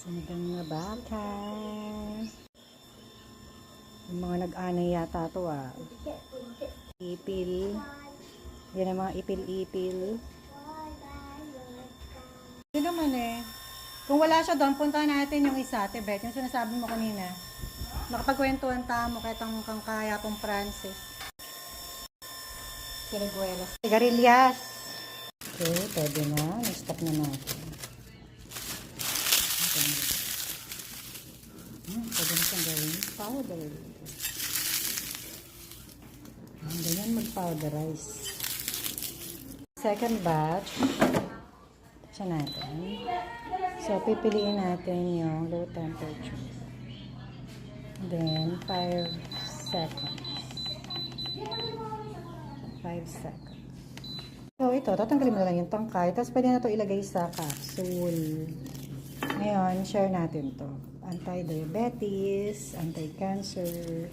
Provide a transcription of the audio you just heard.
Sinigang na baka. Yung mga nag-anay yata to ah. Ipil. Yan ang mga ipil-ipil. Ito naman eh. Kung wala siya doon, punta natin yung isa, Tibet. Yung sinasabi mo kanina. Nakapagkwentuhan mo kahit kang kaya pong Francis. Siriguelas. Sigarilyas. Okay, pwede na. I-stop na natin. Pwede na siyang gawin. Powder. Ganyan mag-powderize. Second batch. Siya natin. So, pipiliin natin yung low temperature. Then, 5 seconds. 5 seconds. So, ito, tatanggalin mo na lang yung tangkay. Tapos, pwede na ito ilagay sa capsule. Ngayon, share natin to. Anti-diabetes, anti-cancer,